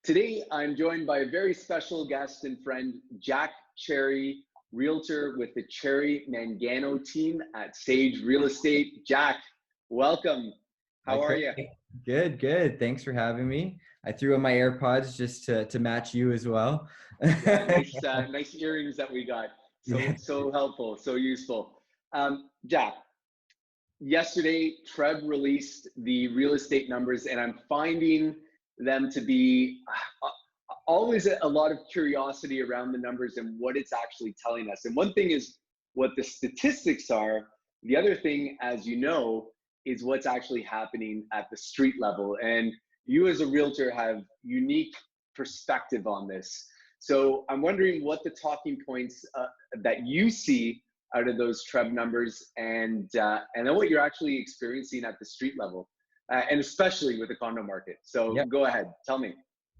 Today, I'm joined by a very special guest and friend, Jack Cherry, realtor with the Cherry Mangano team at Sage Real Estate. Jack, welcome. Hi, How are Craig. you? Good, good. Thanks for having me. I threw in my AirPods just to match you as well. Yeah, nice earrings that we got. So, Yeah. so helpful, so useful. Jack, yesterday, TRREB released the real estate numbers, and I'm finding them to be always a lot of curiosity around the numbers and what it's actually telling us. And one thing is what the statistics are. The other thing, as you know, is what's actually happening at the street level. And you as a realtor have unique perspective on this. So I'm wondering what the talking points that you see out of those TRREB numbers, and then what you're actually experiencing at the street level, and especially with the condo market. So Yeah. go ahead, tell me.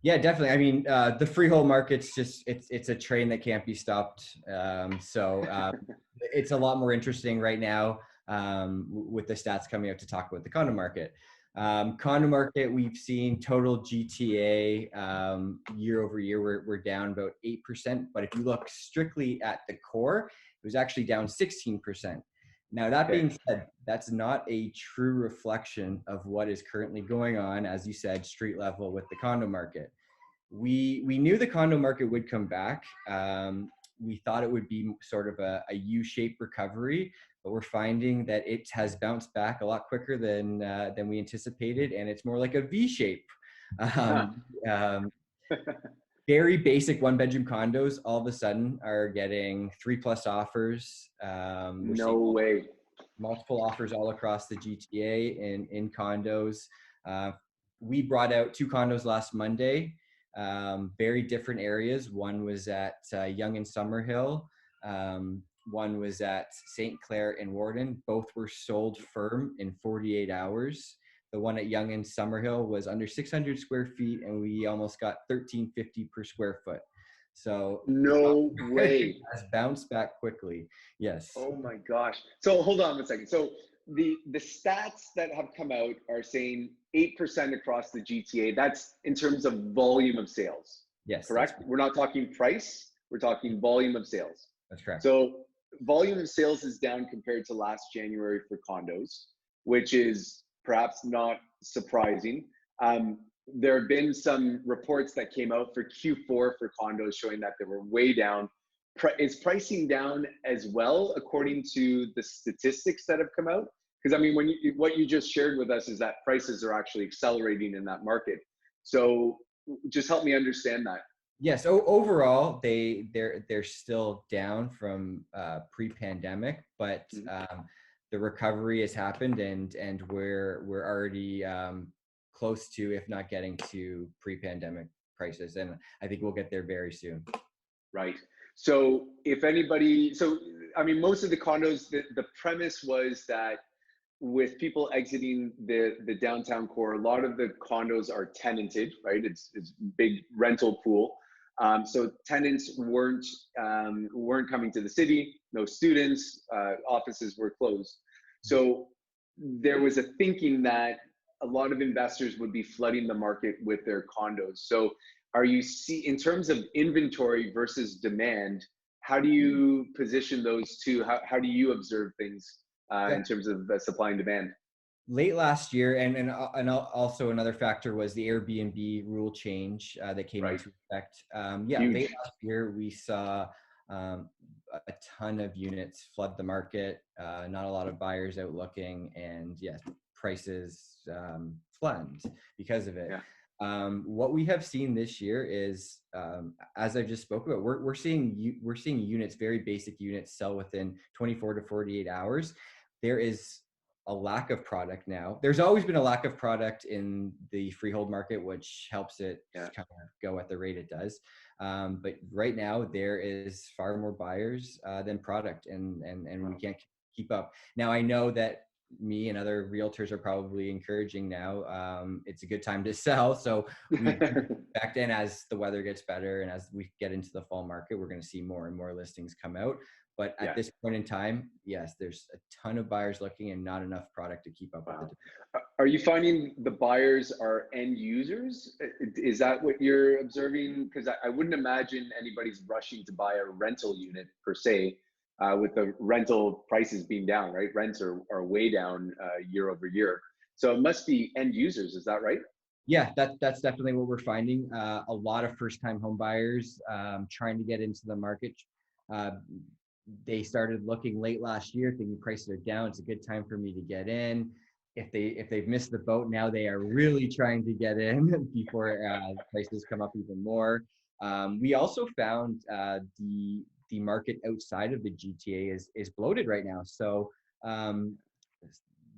Yeah, definitely. I mean, the freehold market's just, it's a train that can't be stopped. It's a lot more interesting right now with the stats coming out to talk about the condo market. Condo market, we've seen total GTA year over year, we're down about 8%. But if you look strictly at the core, it was actually down 16%. Now, that being said, that's not a true reflection of what is currently going on, as you said, street level with the condo market. We knew the condo market would come back. We thought it would be sort of a U-shaped recovery, but we're finding that it has bounced back a lot quicker than we anticipated, and it's more like a V-shape. Very basic one-bedroom condos all of a sudden are getting 3+ offers. No way. Multiple offers all across the GTA in condos. We brought out 2 condos last Monday, very different areas. One was at Yonge and Summerhill. One was at St. Clair and Warden. Both were sold firm in 48 hours. The one at Yonge and Summerhill was under 600 square feet, and we almost got $13.50 per square foot. So no way. Has bounced back quickly. Yes. Oh my gosh. So hold on a second. So the stats that have come out are saying 8% across the GTA. That's in terms of volume of sales. Yes. Correct? We're not talking price. We're talking volume of sales. That's correct. So volume of sales is down compared to last January for condos, which is perhaps not surprising. There have been some reports that came out for Q4 for condos showing that they were way down. Is pricing down as well according to the statistics that have come out? Because I mean, what you just shared with us is that prices are actually accelerating in that market. So just help me understand that. Yes. Overall, they're still down from pre-pandemic, but the recovery has happened, and we're already close to, if not getting to, pre-pandemic prices, and I think we'll get there very soon. Right. So if anybody, I mean, most of the condos, the premise was that with people exiting the downtown core, a lot of the condos are tenanted, right? It's big rental pool. So tenants weren't coming to the city, no students, offices were closed. So there was a thinking that a lot of investors would be flooding the market with their condos. So are you in terms of inventory versus demand, how do you position those two? How do you observe things in terms of supply and demand? Late last year, and also another factor was the Airbnb rule change that came into effect. Late last year we saw a ton of units flood the market, not a lot of buyers out looking, and yes, prices plunged because of it. Yeah. What we have seen this year is, as I just spoke about, we're seeing units, very basic units, sell within 24 to 48 hours. There is a lack of product now. There's always been a lack of product in the freehold market, which helps it kind of go at the rate it does. But right now there is far more buyers than product, and we can't keep up. Now I know that me and other realtors are probably encouraging now. It's a good time to sell. So we expect, and as the weather gets better and as we get into the fall market, we're going to see more and more listings come out. But at this point in time, yes, there's a ton of buyers looking and not enough product to keep up with the demand. Are you finding the buyers are end users? Is that what you're observing? Because I wouldn't imagine anybody's rushing to buy a rental unit per se, with the rental prices being down, right? Rents are way down year over year. So it must be end users, is that right? Yeah, that's definitely what we're finding. A lot of first-time home buyers trying to get into the market. They started looking late last year, thinking prices are down. It's a good time for me to get in. If they've missed the boat, now they are really trying to get in before prices come up even more. We also found the market outside of the GTA is bloated right now. So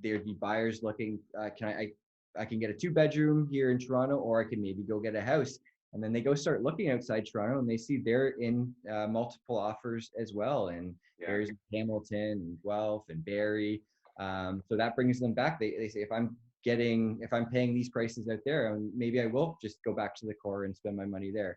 there'd be buyers looking. I can get a 2-bedroom here in Toronto, or I can maybe go get a house. And then they go start looking outside Toronto and they see they're in multiple offers as well. And areas of Hamilton and Guelph and Barrie. So that brings them back. They say, if I'm paying these prices out there, maybe I will just go back to the core and spend my money there.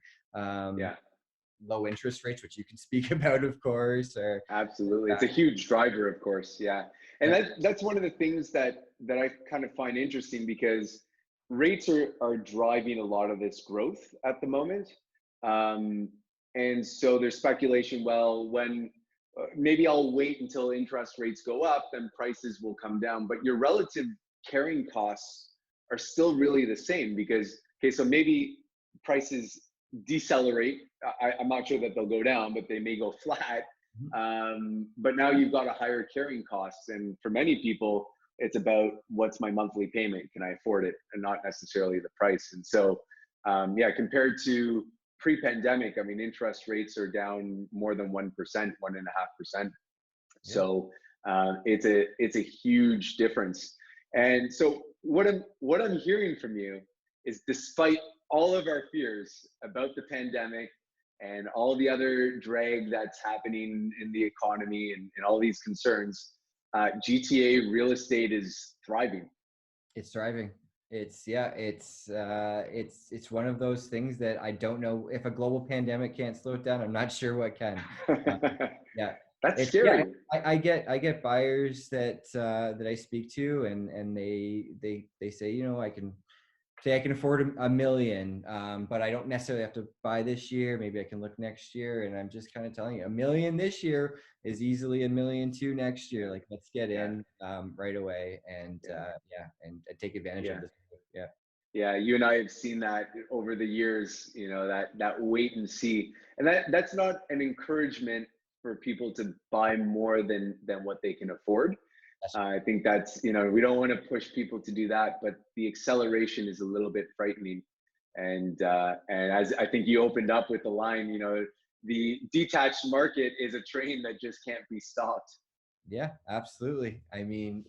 Low interest rates, which you can speak about, of course. Absolutely. It's a huge driver, of course. Yeah. And that's one of the things that I kind of find interesting, because rates are driving a lot of this growth at the moment. And so there's speculation, well, when maybe I'll wait until interest rates go up, then prices will come down. But your relative carrying costs are still really the same, because, okay, so maybe prices decelerate. I'm not sure that they'll go down, but they may go flat. But now you've got a higher carrying costs. And for many people, it's about, what's my monthly payment? Can I afford it? And not necessarily the price. And so, compared to pre-pandemic, I mean, interest rates are down more than 1%, 1.5%. So it's a huge difference. And so what I'm hearing from you is, despite all of our fears about the pandemic and all the other drag that's happening in the economy and all these concerns, GTA real estate is thriving. It's thriving. It's one of those things that I don't know, if a global pandemic can't slow it down, I'm not sure what can. That's scary. I get buyers that I speak to, and they say, I can afford $1 million, but I don't necessarily have to buy this year. Maybe I can look next year. And I'm just kind of telling you, $1 million this year is easily $1.2 million next year. Like, let's get in right away and and take advantage of this. Yeah, you and I have seen that over the years, that wait and see. And that's not an encouragement for people to buy more than what they can afford. I think that's, we don't want to push people to do that, but the acceleration is a little bit frightening. And as I think you opened up with the line, the detached market is a train that just can't be stopped. Yeah, absolutely. I mean,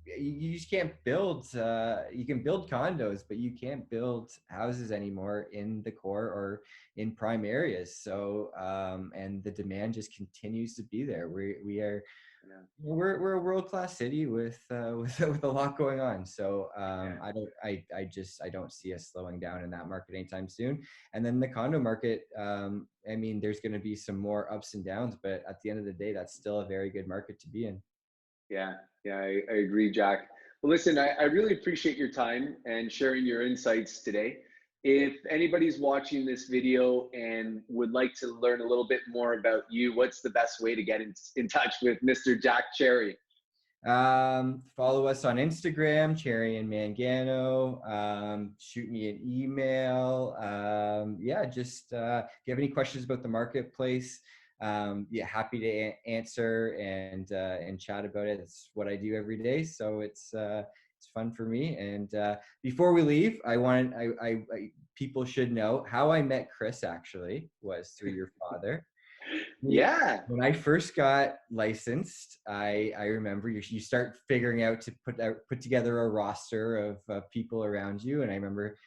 you just can't build, you can build condos, but you can't build houses anymore in the core or in prime areas. So, and the demand just continues to be there. We're a world-class city with a lot going on. So I don't see us slowing down in that market anytime soon. And then the condo market, I mean, there's going to be some more ups and downs, but at the end of the day, that's still a very good market to be in. Yeah, I agree, Jack. Well, listen, I really appreciate your time and sharing your insights today. If anybody's watching this video and would like to learn a little bit more about you, what's the best way to get in touch with Mr. Jack Cherry? Follow us on Instagram, Cherry and Mangano. Shoot me an email. Just if you have any questions about the marketplace, happy to answer and chat about it. It's what I do every day, so it's fun for me. And before we leave, people should know how I met Chris. Actually, was through your father. Yeah. When I first got licensed, I remember you start figuring out to put together a roster of people around you, and I remember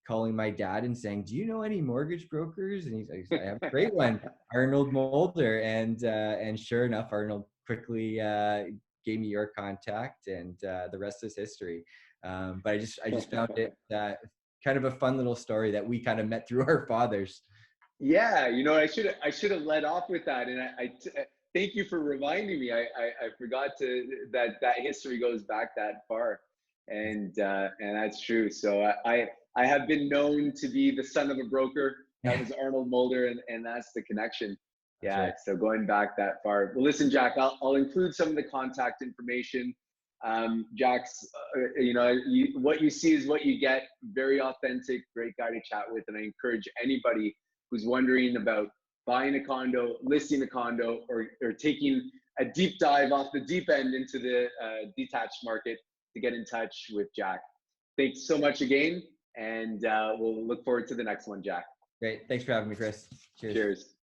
calling my dad and saying, "Do you know any mortgage brokers?" And he's like, "I have a great one, Arnold Mulder." And sure enough, Arnold quickly gave me your contact, and the rest is history. But I just found it kind of a fun little story that we kind of met through our fathers. Yeah, I should have led off with that. And thank you for reminding me. I forgot that history goes back that far, and that's true. So I have been known to be the son of a broker. That was Arnold Mulder, and that's the connection. That's Yeah. right. So going back that far. Well, listen, Jack, I'll include some of the contact information. Jack's, what you see is what you get. Very authentic, great guy to chat with, and I encourage anybody who's wondering about buying a condo, listing a condo, or taking a deep dive off the deep end into the detached market to get in touch with Jack. Thanks so much again, and we'll look forward to the next one, Jack. Great. Thanks for having me, Chris. Cheers. Cheers.